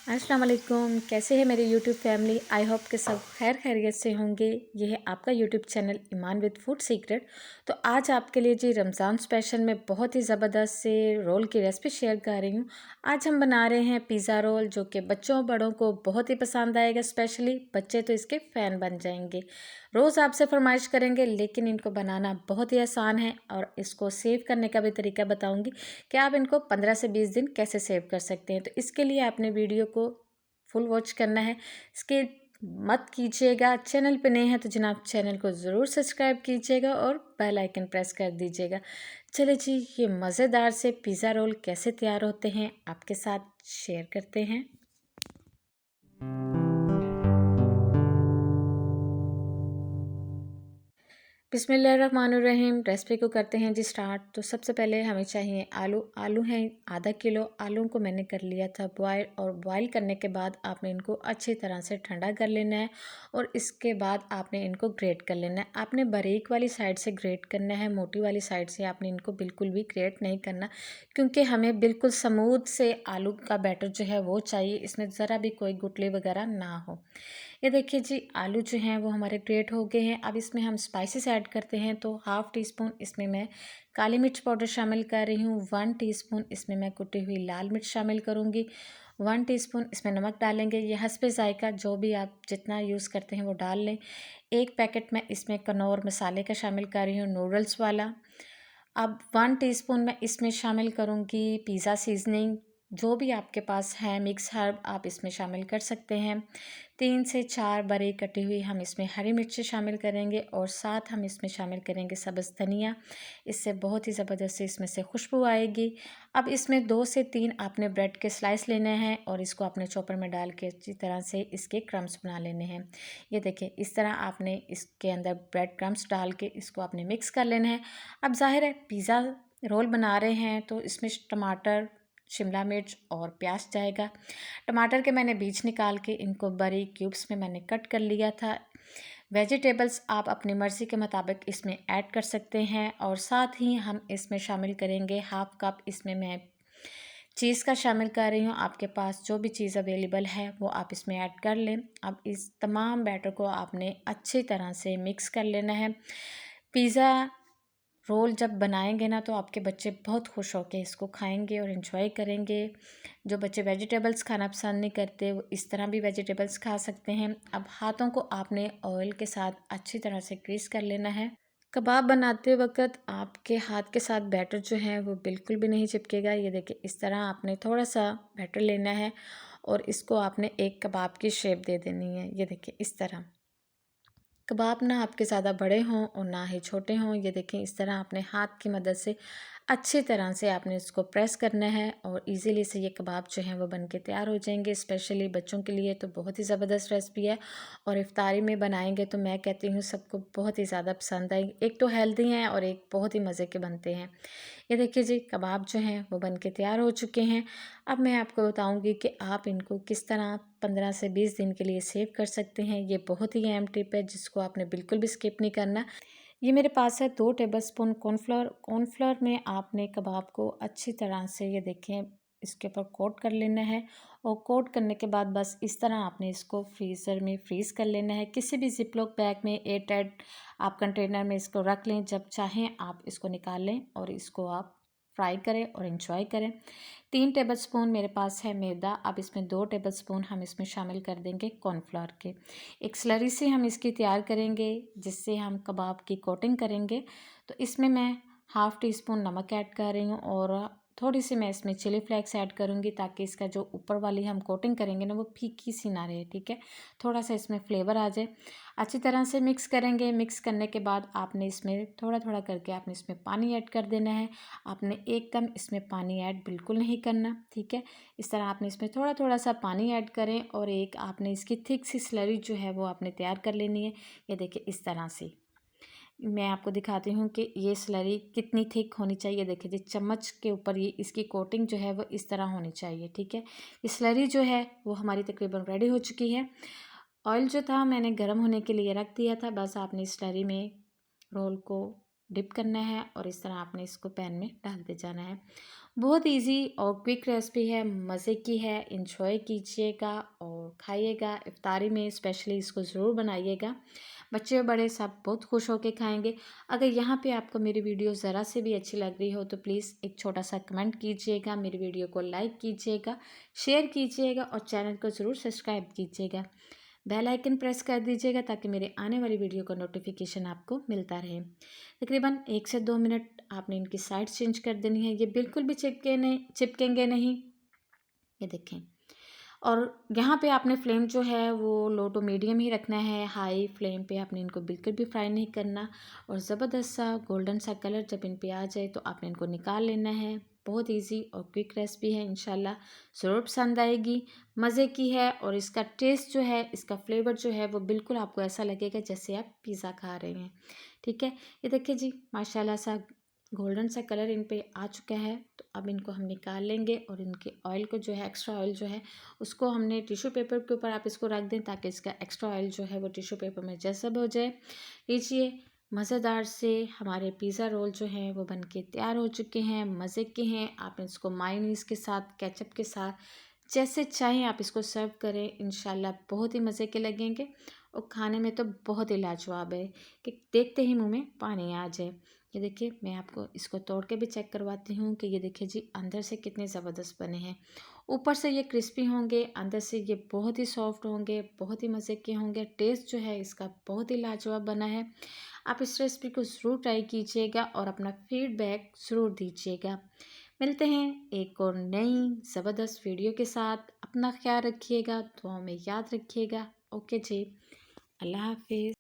अस्सलाम वालेकुम। कैसे है मेरी यूट्यूब फैमिली। आई होप कि सब खैर खैरियत से होंगे। ये है आपका YouTube channel Iman with food secret. तो आज आपके लिए जी रमज़ान स्पेशल में बहुत ही ज़बरदस्त से रोल की रेसिपी शेयर कर रही हूँ। आज हम बना रहे हैं पिज़्ज़ा रोल, जो कि बच्चों बड़ों को बहुत ही पसंद आएगा। स्पेशली बच्चे तो इसके फ़ैन बन जाएंगे। रोज़ आपसे फरमाइश करेंगे, लेकिन इनको बनाना बहुत ही आसान है और इसको सेव करने का भी तरीका बताऊँगी कि आप इनको 15 से 20 दिन कैसे सेव कर सकते हैं। तो इसके लिए आपने वीडियो को फुल वॉच करना है। स्किप मत कीजिएगा। चैनल पे नए हैं तो जनाब चैनल को ज़रूर सब्सक्राइब कीजिएगा और बेल आइकन प्रेस कर दीजिएगा। चलिए जी, ये मज़ेदार से पिज़्ज़ा रोल कैसे तैयार होते हैं आपके साथ शेयर करते हैं। बिस्मिल्लाहिर्रहमानिर्रहीम। रेसिपी को करते हैं जी स्टार्ट। तो सबसे पहले हमें चाहिए आलू हैं आधा किलो। आलू को मैंने कर लिया था बॉयल, और बॉयल करने के बाद आपने इनको अच्छी तरह से ठंडा कर लेना है और इसके बाद आपने इनको ग्रेट कर लेना है। आपने बारीक वाली साइड से ग्रेट करना है, मोटी वाली साइड से आपने इनको बिल्कुल भी ग्रेट नहीं करना, क्योंकि हमें बिल्कुल स्मूथ से आलू का बैटर जो है वो चाहिए। इसमें ज़रा भी कोई गुठली वगैरह ना हो। ये देखिए जी, आलू जो हैं वो हमारे ग्रेट हो गए हैं। अब इसमें हम स्पाइसेस ऐड करते हैं। तो हाफ़ टी स्पून इसमें मैं काली मिर्च पाउडर शामिल कर रही हूँ। 1 टीस्पून इसमें मैं कुटी हुई लाल मिर्च शामिल करूँगी। 1 टीस्पून इसमें नमक डालेंगे। ये हस्बे ज़ायका, जो भी आप जितना यूज़ करते हैं वो डाल लें। 1 पैकेट मैं इसमें कनौर मसाले का शामिल कर रही हूँ, नूडल्स वाला। अब 1 टीस्पून मैं इसमें शामिल करूँगी पिज़्ज़ा सीज़निंग। जो भी आपके पास है मिक्स हर्ब आप इसमें शामिल कर सकते हैं। 3 से 4 बारीक कटी हुई हम इसमें हरी मिर्ची शामिल करेंगे और साथ हम इसमें शामिल करेंगे सब्ज़ धनिया। इससे बहुत ही ज़बरदस्त इसमें से खुशबू आएगी। अब इसमें 2 से 3 आपने ब्रेड के स्लाइस लेने हैं और इसको अपने चॉपर में डाल के अच्छी तरह से इसके क्रम्स बना लेने हैं। ये देखिए, इस तरह आपने इसके अंदर ब्रेड क्रम्स डाल के इसको आपने मिक्स कर लेना है। अब ज़ाहिर है पिज़्ज़ा रोल बना रहे हैं तो इसमें टमाटर, शिमला मिर्च और प्याज जाएगा। टमाटर के मैंने बीज निकाल के इनको बारीक क्यूब्स में मैंने कट कर लिया था। वेजिटेबल्स आप अपनी मर्ज़ी के मुताबिक इसमें ऐड कर सकते हैं और साथ ही हम इसमें शामिल करेंगे हाफ़ कप इसमें मैं चीज़ का शामिल कर रही हूँ। आपके पास जो भी चीज़ अवेलेबल है वो आप इसमें ऐड कर लें। अब इस तमाम बैटर को आपने अच्छी तरह से मिक्स कर लेना है। पिज़्ज़ा रोल जब बनाएंगे ना तो आपके बच्चे बहुत खुश होकर इसको खाएंगे और इन्जॉय करेंगे। जो बच्चे वेजिटेबल्स खाना पसंद नहीं करते वो इस तरह भी वेजिटेबल्स खा सकते हैं। अब हाथों को आपने ऑयल के साथ अच्छी तरह से ग्रीस कर लेना है। कबाब बनाते वक्त आपके हाथ के साथ बैटर जो है वो बिल्कुल भी नहीं चिपकेगा। ये देखिए, इस तरह आपने थोड़ा सा बैटर लेना है और इसको आपने एक कबाब की शेप दे देनी है। ये देखिए, इस तरह कबाब ना आपके ज़्यादा बड़े हों और ना ही छोटे हों। ये देखें, इस तरह आपने हाथ की मदद से अच्छी तरह से आपने इसको प्रेस करना है और इजीली से ये कबाब जो हैं वो बन के तैयार हो जाएंगे। स्पेशली बच्चों के लिए तो बहुत ही ज़बरदस्त रेसिपी है और इफ्तारी में बनाएंगे तो मैं कहती हूँ सबको बहुत ही ज़्यादा पसंद आएगी। एक तो हेल्दी हैं और एक बहुत ही मज़े के बनते हैं। ये देखिए जी, कबाब जो हैं वो बन के तैयार हो चुके हैं। अब मैं आपको बताऊंगी कि आप इनको किस तरह 15 से 20 दिन के लिए सेव कर सकते हैं। ये बहुत ही अहम टिप है जिसको आपने बिल्कुल भी स्किप नहीं करना। ये मेरे पास है 2 टेबलस्पून कॉर्नफ्लोर। कॉर्नफ्लोर में आपने कबाब को अच्छी तरह से ये देखें इसके ऊपर कोट कर लेना है और कोट करने के बाद बस इस तरह आपने इसको फ्रीज़र में फ्रीज़ कर लेना है। किसी भी जिपलॉक बैग में एयर टाइट आप कंटेनर में इसको रख लें। जब चाहें आप इसको निकाल लें और इसको आप फ्राई करें और इन्जॉय करें। 3 टेबलस्पून मेरे पास है मैदा। अब इसमें 2 टेबलस्पून हम इसमें शामिल कर देंगे कॉर्नफ्लोर के। एक स्लरी से हम इसकी तैयार करेंगे जिससे हम कबाब की कोटिंग करेंगे। तो इसमें मैं हाफ़ टी स्पून नमक ऐड कर रही हूँ और थोड़ी सी मैं इसमें चिली फ्लेक्स ऐड करूँगी ताकि इसका जो ऊपर वाली हम कोटिंग करेंगे ना वो फीकी सी ना रहे। ठीक है, थोड़ा सा इसमें फ्लेवर आ जाए। अच्छी तरह से मिक्स करेंगे। मिक्स करने के बाद आपने इसमें थोड़ा थोड़ा करके आपने इसमें पानी ऐड कर देना है। आपने एकदम इसमें पानी ऐड बिल्कुल नहीं करना। ठीक है, इस तरह आपने इसमें थोड़ा थोड़ा सा पानी ऐड करें और एक आपने इसकी थिक सी स्लरी जो है वो आपने तैयार कर लेनी है। ये देखिए, इस तरह से मैं आपको दिखाती हूँ कि ये स्लरी कितनी थिक होनी चाहिए। देखिए जी, चम्मच के ऊपर ये इसकी कोटिंग जो है वो इस तरह होनी चाहिए। ठीक है, ये स्लरी जो है वो हमारी तकरीबन रेडी हो चुकी है। ऑयल जो था मैंने गर्म होने के लिए रख दिया था। बस आपने इस स्लरी में रोल को डिप करना है और इस तरह आपने इसको पैन में डालते जाना है। बहुत इजी और क्विक रेसिपी है, मज़े की है। एंजॉय कीजिएगा और खाइएगा। इफ्तारी में स्पेशली इसको ज़रूर बनाइएगा। बच्चे और बड़े सब बहुत खुश होकर खाएंगे। अगर यहाँ पे आपको मेरी वीडियो ज़रा से भी अच्छी लग रही हो तो प्लीज़ एक छोटा सा कमेंट कीजिएगा, मेरी वीडियो को लाइक कीजिएगा, शेयर कीजिएगा और चैनल को ज़रूर सब्सक्राइब कीजिएगा। बेल आइकन प्रेस कर दीजिएगा ताकि मेरे आने वाली वीडियो का नोटिफिकेशन आपको मिलता रहे। तकरीबन 1 से 2 मिनट आपने इनकी साइड चेंज कर देनी है। ये बिल्कुल भी चिपकेंगे नहीं। ये देखें। और यहाँ पे आपने फ्लेम जो है वो लो टू मीडियम ही रखना है। हाई फ्लेम पे आपने इनको बिल्कुल भी फ्राई नहीं करना। और ज़बरदस्त सा गोल्डन सा कलर जब इन पे आ जाए तो आपने इनको निकाल लेना है। बहुत इजी और क्विक रेसिपी है, इंशाल्लाह ज़रूर पसंद आएगी। मज़े की है और इसका टेस्ट जो है, इसका फ्लेवर जो है वो बिल्कुल आपको ऐसा लगेगा जैसे आप पिज़्ज़ा खा रहे हैं। ठीक है, ये देखिए जी, माशाल्लाह सा गोल्डन सा कलर इन पे आ चुका है। तो अब इनको हम निकाल लेंगे और इनके ऑयल को जो है, एक्स्ट्रा ऑयल जो है उसको हमने टिश्यू पेपर के ऊपर आप इसको रख दें ताकि इसका एक्स्ट्रा ऑयल जो है वो टिश्यू पेपर में जज़ब हो जाए। लीजिए, मज़ेदार से हमारे पिज़्ज़ा रोल जो हैं वो बन के तैयार हो चुके हैं। मज़े के हैं। आप इसको मायोनीज़ के साथ, केचप के साथ, जैसे चाहें आप इसको सर्व करें। इंशाल्लाह बहुत ही मज़े के लगेंगे और खाने में तो बहुत ही लाजवाब है कि देखते ही मुंह में पानी आ जाए। ये देखिए, मैं आपको इसको तोड़ के भी चेक करवाती हूँ कि ये देखिए जी, अंदर से कितने ज़बरदस्त बने हैं। ऊपर से ये क्रिस्पी होंगे, अंदर से ये बहुत ही सॉफ्ट होंगे, बहुत ही मज़े के होंगे। टेस्ट जो है इसका बहुत ही लाजवाब बना है। आप इस रेसिपी को ज़रूर ट्राई कीजिएगा और अपना फीडबैक ज़रूर दीजिएगा। मिलते हैं एक और नई ज़बरदस्त वीडियो के साथ। अपना ख्याल रखिएगा, दुआ में याद रखिएगा। ओके जी, अल्लाह हाफिज़।